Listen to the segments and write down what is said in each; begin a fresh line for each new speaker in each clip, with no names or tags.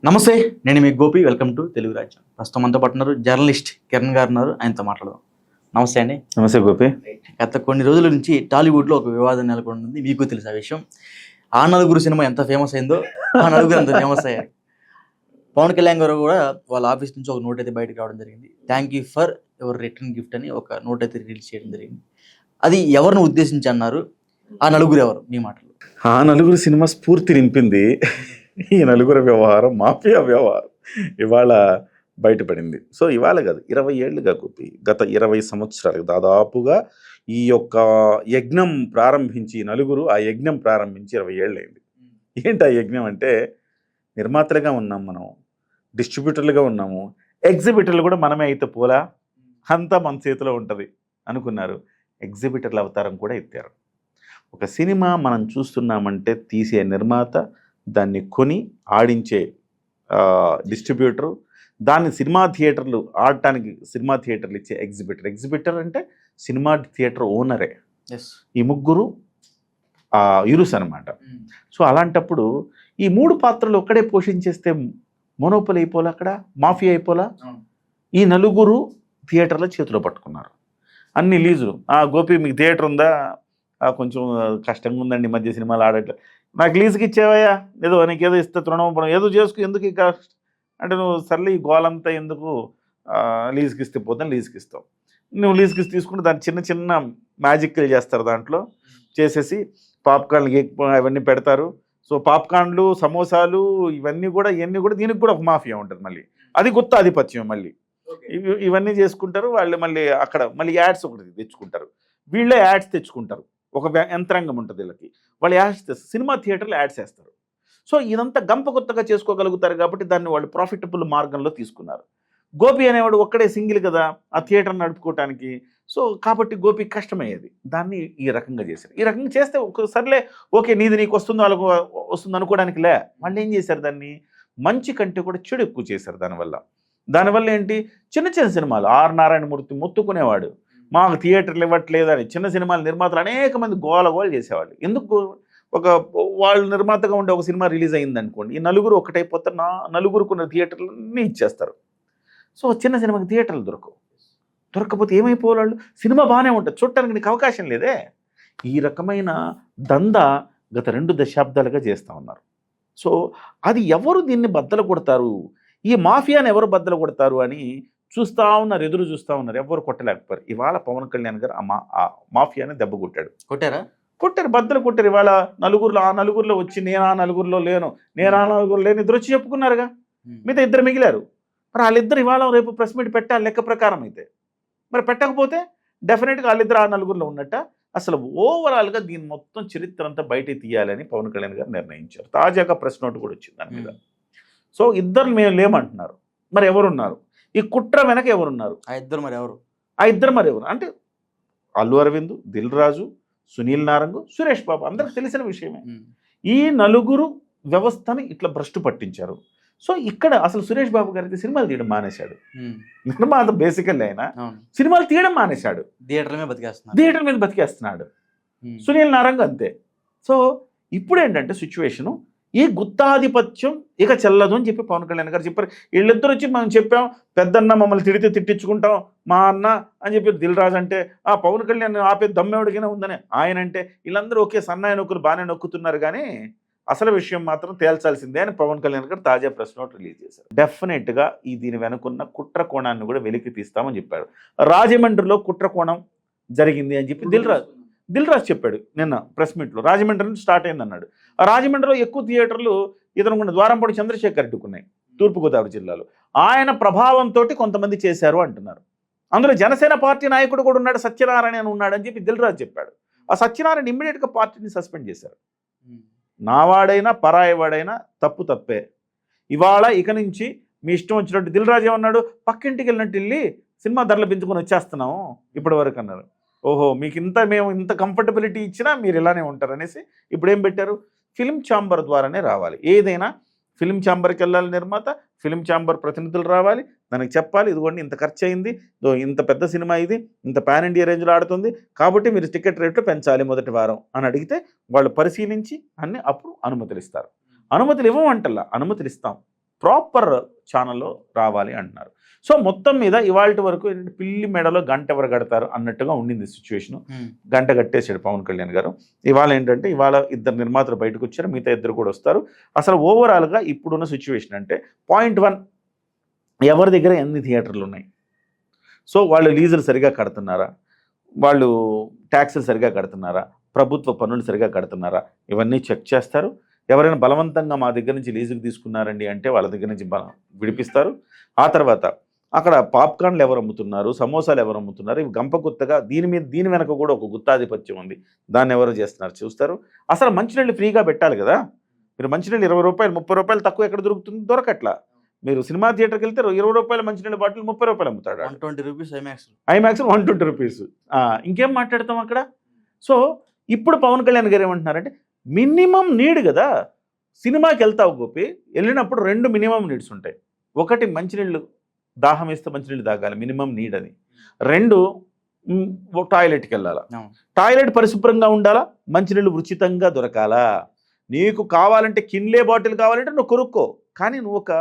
నమస్తే, నేను మీ Gopi. Welcome to Telugu రాజ్యం. ప్రస్తుతం మనతో పాటు ఉన్నారు జర్నలిస్ట్ కిరణ్ గారు ఉన్నారు. ఆయనతో మాట్లాడదాం. నమస్తే అండి.
నమస్తే గోపి.
గత కొన్ని రోజుల నుంచి టాలీవుడ్లో ఒక వివాదం నెలకొంది. మీకు తెలుసు ఆ విషయం. ఆ నలుగురు సినిమా ఎంత ఫేమస్ అయిందో ఆ నలుగురు అంత ఫేమస్ అయ్యారు. పవన్ కళ్యాణ్ గారు కూడా వాళ్ళ ఆఫీస్ నుంచి ఒక నోట్ అయితే బయటకు రావడం జరిగింది. Thank you for your return gift అని ఒక నోట్ అయితే రిలీజ్ చేయడం జరిగింది. అది ఎవరిని ఉద్దేశించి అన్నారు? ఆ నలుగురు ఎవరు మీ మాటలు?
ఆ నలుగురు సినిమా స్ఫూర్తి నింపింది. ఈ నలుగురు వ్యవహారం, మాఫియా వ్యవహారం ఇవాళ బయటపడింది. సో ఇవాళ కాదు, 20 ఏళ్ళుగా గోపి, గత 20 సంవత్సరాలు దాదాపుగా ఈ యొక్క యజ్ఞం ప్రారంభించి నలుగురు ఆ యజ్ఞం ప్రారంభించి 20 ఏళ్ళైంది. ఏంటి ఆ యజ్ఞం అంటే, నిర్మాతలుగా ఉన్నాం మనం, డిస్ట్రిబ్యూటర్లుగా ఉన్నాము, ఎగ్జిబిటర్లు కూడా మనమే అయితే పోలా, అంతా మన చేతిలో ఉంటుంది అనుకున్నారు. ఎగ్జిబిటర్ల అవతారం కూడా ఎత్తారు. ఒక సినిమా మనం చూస్తున్నామంటే తీసే నిర్మాత, దాన్ని కొని ఆడించే డిస్ట్రిబ్యూటరు, దాన్ని సినిమా థియేటర్లు ఆడటానికి సినిమా థియేటర్లు ఇచ్చే ఎగ్జిబిటర్ అంటే సినిమా థియేటర్ ఓనరే. ఈ ముగ్గురు ఇరుసు అనమాట. సో అలాంటప్పుడు ఈ 3 పాత్రలు ఒక్కడే పోషించేస్తే మోనోపలి అయిపోలా, అక్కడ మాఫియా అయిపోలా. ఈ నలుగురు థియేటర్ల చేతిలో పట్టుకున్నారు అన్ని లీజులు. గోపి మీకు థియేటర్ ఉందా? కొంచెం కష్టంగా ఉందండి ఈ మధ్య సినిమాలు ఆడట్లేదు. నాకు లీజుకి ఇచ్చేవయ్యా, ఏదో నీకేదో ఇస్తే తృణమోపడం ఏదో చేసుకు, ఎందుకు ఇక అంటే నువ్వు సర్లే ఈ గోలంతా ఎందుకు, లీజుకి ఇస్తే పోతాను లీజుకి ఇస్తావు. నువ్వు లీజుకి తీసుకుంటే దాన్ని చిన్న చిన్న మ్యాజిక్లు చేస్తారు, దాంట్లో చేసేసి పాప్కార్న్లు అవన్నీ పెడతారు. సో పాప్కార్న్లు, సమోసాలు ఇవన్నీ కూడా దీనికి కూడా ఒక మాఫియా ఉంటుంది. మళ్ళీ అది గుత్త ఆధిపత్యం. మళ్ళీ ఇవన్నీ చేసుకుంటారు వాళ్ళు. మళ్ళీ అక్కడ మళ్ళీ యాడ్స్ ఒకటి తెచ్చుకుంటారు, వీళ్ళే యాడ్స్ తెచ్చుకుంటారు. ఒక యంత్రాంగం ఉంటుంది వీళ్ళకి, వాళ్ళు యాడ్స్ తెస్తారు, సినిమా థియేటర్లో యాడ్స్ వేస్తారు. సో ఇదంతా గంప కొత్తగా చేసుకోగలుగుతారు కాబట్టి దాన్ని వాళ్ళు ప్రాఫిటబుల్ మార్గంలో తీసుకున్నారు. గోపి అనేవాడు ఒక్కడే సింగిల్ కదా ఆ థియేటర్ నడుపుకోవటానికి. సో కాబట్టి గోపి కష్టమయ్యేది. దాన్ని ఈ రకంగా చేశారు. ఈ రకంగా చేస్తే సర్లే ఓకే, నీది నీకు వస్తుందో వాళ్ళకు వస్తుంది అనుకోవడానికి లే. వాళ్ళు ఏం చేశారు, దాన్ని మంచి కంటే కూడా చెడు ఎక్కువ చేశారు. దానివల్ల ఏంటి, చిన్న చిన్న సినిమాలు ఆర్ నారాయణమూర్తి మొత్తుకునేవాడు, మాకు థియేటర్లు ఇవ్వట్లేదని. చిన్న సినిమాల నిర్మాతలు అనేక మంది గోల చేసేవాళ్ళు. ఎందుకు, వాళ్ళు నిర్మాతగా ఉండే ఒక సినిమా రిలీజ్ అయింది అనుకోండి, ఈ నలుగురు ఒకటైపోతారు, నలుగురుకున్న థియేటర్లన్నీ ఇచ్చేస్తారు. సో చిన్న సినిమాకి థియేటర్లు దొరకకపోతే ఏమైపోవాలి, సినిమా బాగానే ఉంటుంది, చూడటానికి నీకు అవకాశం లేదే. ఈ రకమైన దందా గత 2 దశాబ్దాలుగా చేస్తూ ఉన్నారు. సో అది ఎవరు దీన్ని బద్దలు కొడతారు, ఈ మాఫియాని ఎవరు బద్దలు కొడతారు అని చూస్తూ ఉన్నారు, ఎదురు చూస్తూ ఉన్నారు. ఎవరు కొట్టలేకపోయారు. ఇవాళ పవన్ కళ్యాణ్ గారు ఆ మాఫియాని దెబ్బ కొట్టారు, బద్దలు కొట్టారు. ఇవాళ ఆ నలుగురిలో వచ్చి నేను ఆ నలుగురిలో లేను, ఇద్దరు వచ్చి చెప్పుకున్నారుగా, మిగతా 2 మిగిలారు. మరి వాళ్ళిద్దరు ఇవాళ రేపు ప్రెస్ మీట్ పెట్టాలి లెక్క ప్రకారం. అయితే మరి పెట్టకపోతే డెఫినెట్గా వాళ్ళిద్దరు ఆ నలుగురిలో ఉన్నట్ట. అసలు ఓవరాల్గా దీని మొత్తం చరిత్ర అంతా బయట తీయాలని పవన్ కళ్యాణ్ గారు నిర్ణయించారు. తాజాగా ప్రెస్ నోట్ కూడా వచ్చింది దాని మీద. సో ఇద్దరు మేము లేమంటున్నారు. మరి ఎవరున్నారు ఈ కుట్ర వెనక? ఎవరున్నారు ఆ ఇద్దరు మరి ఎవరు అంటే అల్లు అరవింద్, దిల్ రాజు, సునీల్ నారంగ్, సురేష్ బాబు, అందరికి తెలిసిన విషయమే. ఈ నలుగురు వ్యవస్థని ఇట్లా భ్రష్టు పట్టించారు. సో ఇక్కడ అసలు సురేష్ బాబు గారికి సినిమాలు తీయడం మానేశాడు. నిర్మాత బేసికల్లీ అయినా సినిమాలు తీయడం మానేశాడు, థియేటర్ మీద బతికేస్తున్నాడు. సునీల్ నారంగ్ అంతే. సో ఇప్పుడు ఏంటంటే సిచ్యువేషను, ఈ గుత్తాధిపత్యం ఇక చెల్లదు అని చెప్పి పవన్ కళ్యాణ్ గారు చెప్పారు. వీళ్ళిద్దరు వచ్చి మనం చెప్పాం, పెద్దన్న మమ్మల్ని తిడితే తిట్టించుకుంటాం మా అన్న అని చెప్పి దిల్ రాజు అంటే, పవన్ కళ్యాణ్ ఆపే దమ్మెవడికైనా ఉందని ఆయన అంటే, వీళ్ళందరూ ఒకే సన్నాయి నొక్కులు బాగానే నొక్కుతున్నారు, కానీ అసలు విషయం మాత్రం తేల్చాల్సిందే అని పవన్ కళ్యాణ్ గారు తాజా ప్రెస్ నోట్ రిలీజ్ చేశారు. డెఫినెట్గా దీని వెనుకున్న కుట్ర కోణాన్ని కూడా వెలికి తీస్తామని చెప్పాడు. రాజమండ్రిలో కుట్ర కోణం జరిగింది అని చెప్పి దిల్ రాజు చెప్పాడు నిన్న ప్రెస్ మీట్లో. రాజమండ్రి నుంచి స్టార్ట్ అయింది అన్నాడు. ఆ రాజమండ్రిలో ఎక్కువ థియేటర్లు ఇతనుకున్న ద్వారంపూడి చంద్రశేఖర్ రెడ్డికి ఉన్నాయి, తూర్పుగోదావరి జిల్లాలో. ఆయన ప్రభావంతో కొంతమంది చేశారు అంటున్నారు. అందులో జనసేన పార్టీ నాయకుడు కూడా ఉన్నాడు, సత్యనారాయణ అని ఉన్నాడు అని చెప్పి దిల్ రాజు చెప్పాడు. ఆ సత్యనారాయణ ఇమ్మీడియట్గా పార్టీని సస్పెండ్ చేశారు. నావాడైనా పరాయవాడైనా తప్పే. ఇవాళ ఇక నుంచి మీ ఇష్టం వచ్చినట్టు. దిల్ రాజు ఏమన్నాడు, పక్కింటికి వెళ్ళినట్టు వెళ్ళి సినిమా ధరలు పెంచుకొని వచ్చేస్తున్నాము ఇప్పటి వరకు అన్నారు. ఓహో, మీకు మేము ఇంత కంఫర్టబిలిటీ ఇచ్చినా మీరు ఇలానే ఉంటారు అనేసి ఇప్పుడు ఏం పెట్టారు, ఫిల్మ్ ఛాంబర్ ద్వారానే రావాలి. ఏదైనా ఫిల్మ్ ఛాంబర్కి వెళ్ళాలి నిర్మాత, ఫిల్మ్ ఛాంబర్ ప్రతినిధులు రావాలి, దానికి చెప్పాలి ఇదిగోండి ఇంత ఖర్చు అయింది, ఇంత పెద్ద సినిమా ఇది, ఇంత పాన్ ఇండియా రేంజ్లో ఆడుతుంది, కాబట్టి మీరు టికెట్ రేట్లు పెంచాలి మొదటి వారం అని అడిగితే వాళ్ళు పరిశీలించి అప్పుడు అనుమతులు ఇస్తారు. అనుమతులు ఇవ్వమంటల్లా, అనుమతులు ఇస్తాం. ప్రాపర్ ఛానల్లో రావాలి అంటున్నారు. సో మొత్తం మీద ఇవాళ వరకు ఏంటంటే పిల్లి మెడలో గంట ఎవరు కడతారు అన్నట్టుగా ఉండింది సిచ్యువేషను. గంట కట్టేసాడు పవన్ కళ్యాణ్ గారు. ఇవాళ ఏంటంటే ఇవాళ 2 నిర్మాతలు బయటకు వచ్చారు, మిగతా 2 కూడా వస్తారు. అసలు ఓవరాల్గా ఇప్పుడున్న సిచ్యువేషన్ అంటే పాయింట్ 1, ఎవరి దగ్గర ఎన్ని థియేటర్లు ఉన్నాయి, సో వాళ్ళు లీజులు సరిగా కడుతున్నారా, వాళ్ళు ట్యాక్సులు సరిగా కడుతున్నారా, ప్రభుత్వ పన్నులు సరిగా కడుతున్నారా, ఇవన్నీ చెక్ చేస్తారు. ఎవరైనా బలవంతంగా మా దగ్గర నుంచి లీజుకు తీసుకున్నారండి అంటే వాళ్ళ దగ్గర నుంచి విడిపిస్తారు. ఆ తర్వాత అక్కడ పాప్కార్న్లు ఎవరు అమ్ముతున్నారు, సమోసాలు ఎవరు అమ్ముతున్నారు, ఇవి గంప గుత్తగా దీని వెనక కూడా ఒక గుత్తాధిపత్యం ఉంది, దాన్ని ఎవరు చేస్తున్నారు చూస్తారు. అసలు మంచినీళ్ళు ఫ్రీగా పెట్టాలి కదా. మీరు మంచినీళ్ళు 20 రూపాయలు 30 రూపాయలు తక్కువ ఎక్కడ దొరుకుతుంది, దొరకట్లా. మీరు సినిమా థియేటర్కి వెళ్తే 20 రూపాయల మంచినీళ్ళ బాటిల్ 30 రూపాయలు అమ్ముతాడు.
120 రూపీస్
ఐమాక్స్ 120 రూపీస్. ఇంకేం మాట్లాడతాం అక్కడ. సో ఇప్పుడు పవన్ కళ్యాణ్ గారు ఏమంటున్నారంటే మినిమం నీడ్ కదా. సినిమాకి వెళ్తావు గోపి, వెళ్ళినప్పుడు 2 మినిమం నీడ్స్ ఉంటాయి. ఒకటి మంచినీళ్ళు, దాహం వేస్తే మంచినీళ్ళు తాగాలి, మినిమం నీడ్ అది. 2 టాయిలెట్కి వెళ్ళాలా, టాయిలెట్ పరిశుభ్రంగా ఉండాలా, మంచినీళ్ళు ఉచితంగా దొరకాలా. నీకు కావాలంటే కిన్లే బాటిల్ కావాలంటే నువ్వు కొనుక్కో, కానీ నువ్వు ఒక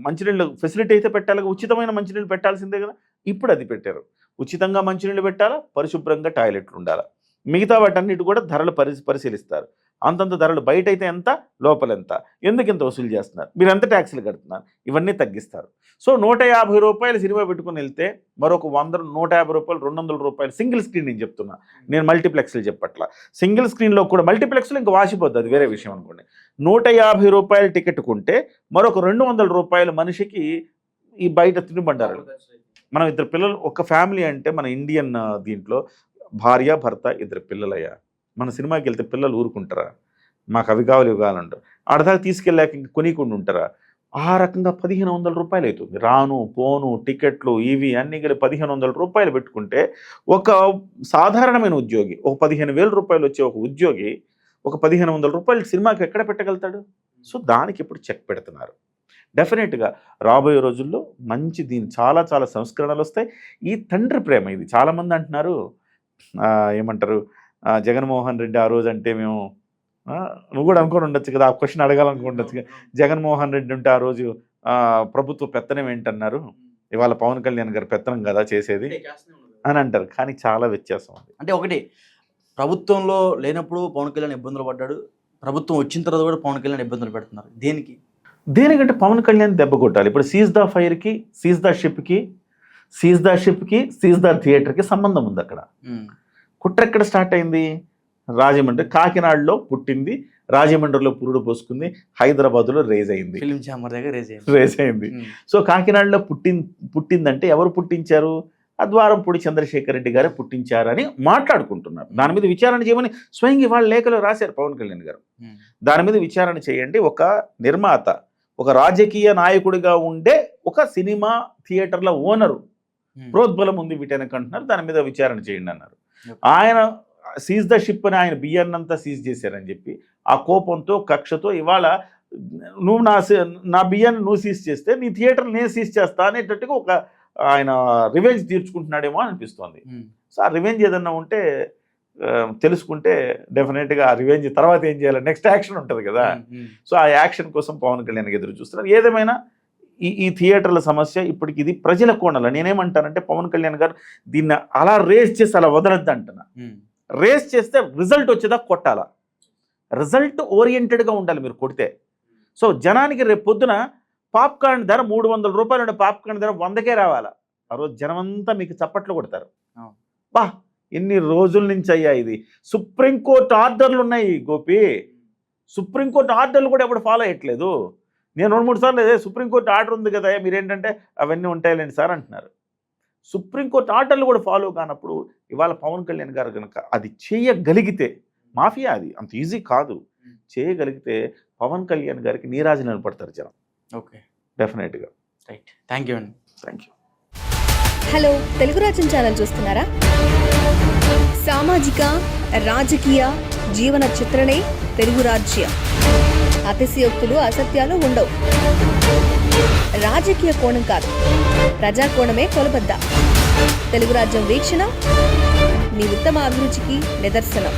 మంచినీళ్ళు ఫెసిలిటీ అయితే పెట్టాలి, ఉచితమైన మంచినీళ్ళు పెట్టాల్సిందే కదా. ఇప్పుడు అది పెట్టారు, ఉచితంగా మంచినీళ్ళు పెట్టాలా, పరిశుభ్రంగా టాయిలెట్లు ఉండాలా. మిగతా వాటన్నిటి కూడా ధరలు పరిశీలిస్తారు. అంతంత ధరలు బయట అయితే ఎంత, లోపల ఎంత, ఎందుకు ఇంత వసూలు చేస్తున్నారు, మీరు ఎంత ట్యాక్సులు కడుతున్నారు, ఇవన్నీ తగ్గిస్తారు. సో 150 రూపాయలు సినిమా పెట్టుకుని వెళ్తే మరొక 150 రూపాయలు 200 రూపాయలు సింగిల్ స్క్రీన్ నేను చెప్తున్నా, నేను మల్టీప్లెక్స్లు చెప్పట్లా. సింగిల్ స్క్రీన్లో కూడా మల్టీప్లెక్స్లో ఇంకా వాసిపోద్ది, అది వేరే విషయం అనుకోండి. 150 రూపాయలు టికెట్ కొంటే మరొక 200 రూపాయలు మనిషికి ఈ బయట తినుబండారు. మనం 2 పిల్లలు, ఒక ఫ్యామిలీ అంటే మన ఇండియన్ దీంట్లో భార్య భర్త 2 పిల్లలయ్యా. మన సినిమాకి వెళ్తే పిల్లలు ఊరుకుంటారా, మాకు అవి కావాలి ఇవి కావాలంటారు. ఆడదాకా తీసుకెళ్ళాక ఇంక కొనికుండా ఉంటారా. ఆ రకంగా 1500 రూపాయలు అవుతుంది. రాను పోను టికెట్లు ఇవి అన్నీ కలిపి 1500 రూపాయలు పెట్టుకుంటే ఒక సాధారణమైన ఉద్యోగి, ఒక 15,000 రూపాయలు వచ్చే ఒక ఉద్యోగి ఒక 1500 రూపాయలు సినిమాకి ఎక్కడ పెట్టగలుగుతాడు. సో దానికి ఇప్పుడు చెక్ పెడుతున్నారు. డెఫినెట్గా రాబోయే రోజుల్లో మంచి చాలా చాలా సంస్కరణలు వస్తాయి. ఈ తండ్రి ప్రేమ ఇది. చాలామంది అంటున్నారు ఏమంటారు, జగన్మోహన్ రెడ్డి ఆ రోజు అంటే మేము, నువ్వు కూడా అనుకొని ఉండొచ్చు కదా, ఆ క్వశ్చన్ అడగాలనుకుండొచ్చు కదా, జగన్మోహన్ రెడ్డి ఉంటే ఆ రోజు ప్రభుత్వ పెత్తనం ఏంటన్నారు, ఇవాళ పవన్ కళ్యాణ్ గారు పెత్తనం కదా చేసేది అని అంటారు. కానీ చాలా వ్యత్యాసం ఉంది.
అంటే ఒకటి, ప్రభుత్వంలో లేనప్పుడు పవన్ కళ్యాణ్ ఇబ్బందులు పడ్డాడు, ప్రభుత్వం వచ్చిన తర్వాత కూడా పవన్ కళ్యాణ్ ఇబ్బందులు పెడుతున్నారు.
దేనికంటే పవన్ కళ్యాణ్ దెబ్బ కొట్టాలి. ఇప్పుడు సీజ్ ద ఫైర్కి, సీజ్ ద షిప్కి, సీజ్ ద థియేటర్కి సంబంధం ఉంది. అక్కడ కుట్ర ఎక్కడ స్టార్ట్ అయింది, రాజమండ్రి, కాకినాడలో పుట్టింది, రాజమండ్రిలో పురుడు పోసుకుంది, హైదరాబాద్లో రేజ్ అయింది,
ఫిలిం ఛాంబర్ దగ్గర
రేజ్ అయింది. సో కాకినాడలో పుట్టిందంటే ఎవరు పుట్టించారు, అద్వారంపూడి చంద్రశేఖర్ రెడ్డి గారే పుట్టించారని మాట్లాడుకుంటున్నారు. దాని మీద విచారణ చేయమని స్వయంగా ఇవాళ లేఖలో రాశారు పవన్ కళ్యాణ్ గారు. దాని మీద విచారణ చేయండి. ఒక నిర్మాత, ఒక రాజకీయ నాయకుడిగా ఉండే ఒక సినిమా థియేటర్ల ఓనరు ప్రోద్బలం ఉంది వీటనక అంటున్నారు, దాని మీద విచారణ చేయండి అన్నారు. ఆయన సీజ్ ద షిప్ అని ఆయన బియ్యాన్నంతా సీజ్ చేశారని చెప్పి ఆ కోపంతో కక్షతో ఇవాళ నువ్వు నా బియ్యాన్ని నువ్వు సీజ్ చేస్తే నీ థియేటర్ నేను సీజ్ చేస్తా అనేటట్టుగా ఒక ఆయన రివెంజ్ తీర్చుకుంటున్నాడేమో అనిపిస్తోంది. సో ఆ రివెంజ్ ఏదన్నా ఉంటే తెలుసుకుంటే డెఫినెట్గా ఆ రివెంజ్ తర్వాత ఏం చేయాలి, నెక్స్ట్ యాక్షన్ ఉంటుంది కదా. సో ఆ యాక్షన్ కోసం పవన్ కళ్యాణ్ ఎదురు చూస్తున్నారు. ఏదేమైనా ఈ థియేటర్ల సమస్య ఇప్పటికి ఇది ప్రజల కోణాల. నేనేమంటానంటే పవన్ కళ్యాణ్ గారు దీన్ని అలా రేస్ చేసి అలా వదలద్దు అంటున్నా. రేస్ చేస్తే రిజల్ట్ వచ్చేదా కొట్టాలా, రిజల్ట్ ఓరియంటెడ్గా ఉండాలి మీరు కొడితే. సో జనానికి రేపు పొద్దున పాప్కార్న్ ధర 300 రూపాయలు ఉండే పాప్కార్న్ ధర 100కే రావాలా. ఆ రోజు జనమంతా మీకు చప్పట్లు కొడతారు. బా ఎన్ని రోజుల నుంచి అయ్యా ఇది. సుప్రీంకోర్టు ఆర్డర్లు ఉన్నాయి గోపి, సుప్రీంకోర్టు ఆర్డర్లు కూడా ఎప్పుడు ఫాలో అయ్యట్లేదు. నేను 2-3 సార్లు సుప్రీంకోర్టు ఆర్డర్ ఉంది కదా మీరేంటంటే అవన్నీ ఉంటాయిలేండి సార్ అంటున్నారు. సుప్రీంకోర్టు ఆర్డర్లు కూడా ఫాలో కానప్పుడు ఇవాళ పవన్ కళ్యాణ్ గారు కనుక అది చేయగలిగితే, మాఫియా అది అంత ఈజీ కాదు, చేయగలిగితే పవన్ కళ్యాణ్ గారికి నీరాజనాలు పడతారు జనం.
ఓకే,
డెఫినెట్గా.
రైట్, థ్యాంక్ యూ అండి.
Thank you.
హలో, తెలుగు రాజ్యం ఛానల్ చూస్తున్నారా? సామాజిక రాజకీయ జీవన చిత్రణే తెలుగు రాజ్యం. అతిశయోక్తులు అసత్యాలు ఉండవు. రాజకీయ కోణం కాదు, ప్రజా కోణమే కొలబద్ద. తెలుగు రాజ్యం వీక్షణ మీ ఉత్తమ అభిరుచికి నిదర్శనం.